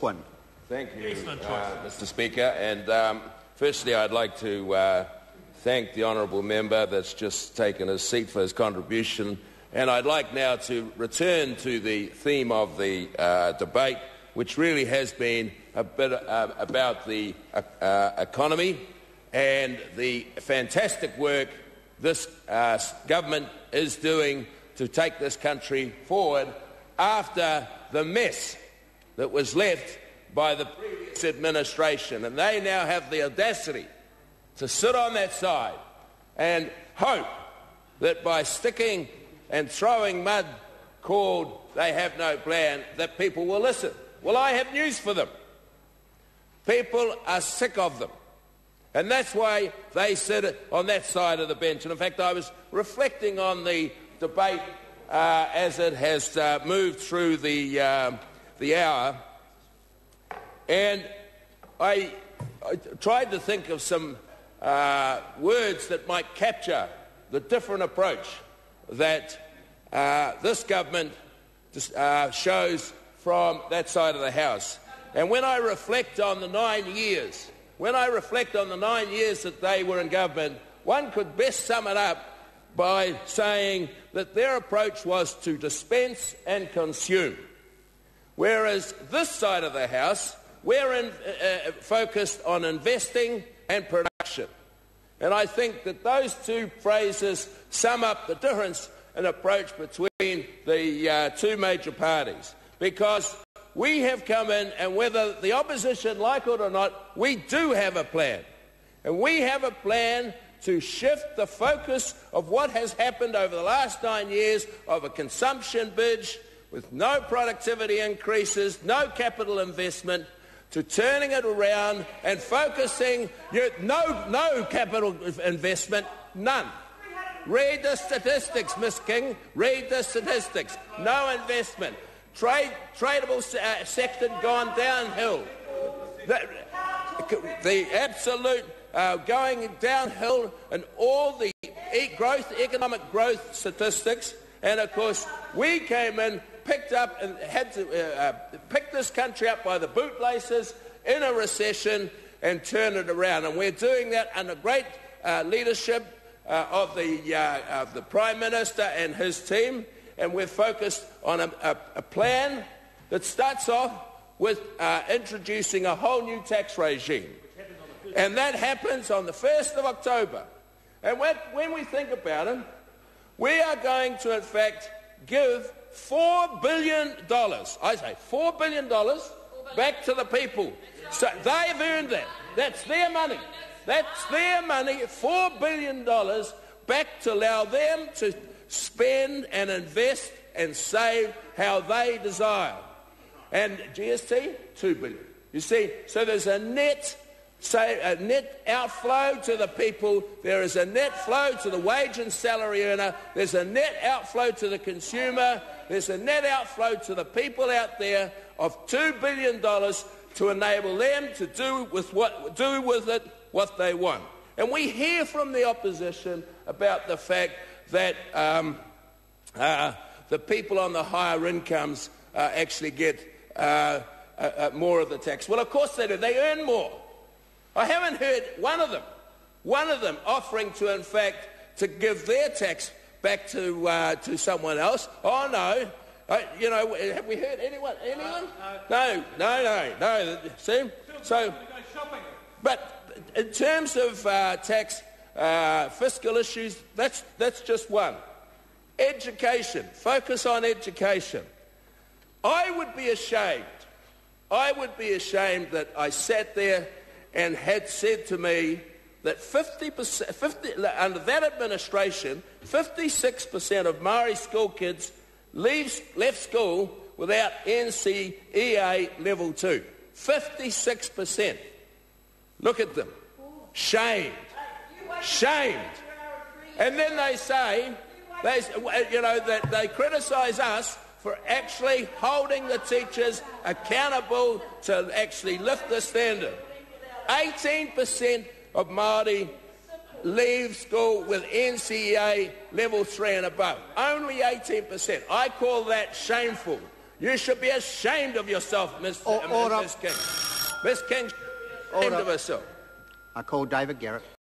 Quinn. Thank you, Mr Speaker. And firstly, I'd like to thank the honourable member that's just taken his seat for his contribution. And I'd like now to return to the theme of the debate, which really has been a bit about the economy and the fantastic work this government is doing to take this country forward after the mess that was left by the previous administration. And they now have the audacity to sit on that side and hope that by sticking and throwing mud called they have no plan, that people will listen. Well, I have news for them. People are sick of them. And that's why they sit on that side of the bench. And in fact, I was reflecting on the debate as it has moved through the hour. And I tried to think of some words that might capture the different approach that this government shows from that side of the House. And when I reflect on the 9 years, that they were in government, one could best sum it up by saying that their approach was to dispense and consume. Whereas this side of the House, we're focused on investing and production. And I think that those two phrases sum up the difference in approach between the two major parties. Because we have come in, and whether the opposition like it or not, we do have a plan. And we have a plan to shift the focus of what has happened over the last 9 years of a consumption binge with no productivity increases, no capital investment, to turning it around and focusing, no capital investment, none. Read the statistics, Miss King, read the statistics. No investment. Tradable sector gone downhill. The absolute going downhill in all the economic growth statistics. And of course, we came in, picked up and had to pick this country up by the bootlaces in a recession and turn it around. And we're doing that under great leadership of the Prime Minister and his team. And we're focused on a plan that starts off with introducing a whole new tax regime. And that happens on the 1st of October. And when we think about it, we are going to, in fact, give $4 billion, I say $4 billion, back to the people. So they've earned that. That's their money. That's their money, $4 billion back to allow them to spend and invest and save how they desire. And GST, $2 billion. You see, so there's a net outflow to the people. There is a net flow to the wage and salary earner. There's a net outflow to the consumer. There's a net outflow to the people out there of $2 billion to enable them to do with it what they want. And we hear from the opposition about the fact that the people on the higher incomes actually get more of the tax. Well, of course they do. They earn more. I haven't heard one of them offering to, in fact, to give their tax back to someone else. Oh, no. Have we heard anyone? No. See? So, but in terms of tax fiscal issues, that's just one. Education. Focus on education. I would be ashamed that I sat there and had said to me that 50%, under that administration, 56% of Maori school kids left school without NCEA level 2. 56%. Look at them. Shamed. And then they say, that they criticise us for actually holding the teachers accountable to actually lift the standard. 18% of Māori leave school with NCEA level 3 and above. Only 18%. I call that shameful. You should be ashamed of yourself, Miss King. Miss King should be ashamed of herself. I call David Garrett.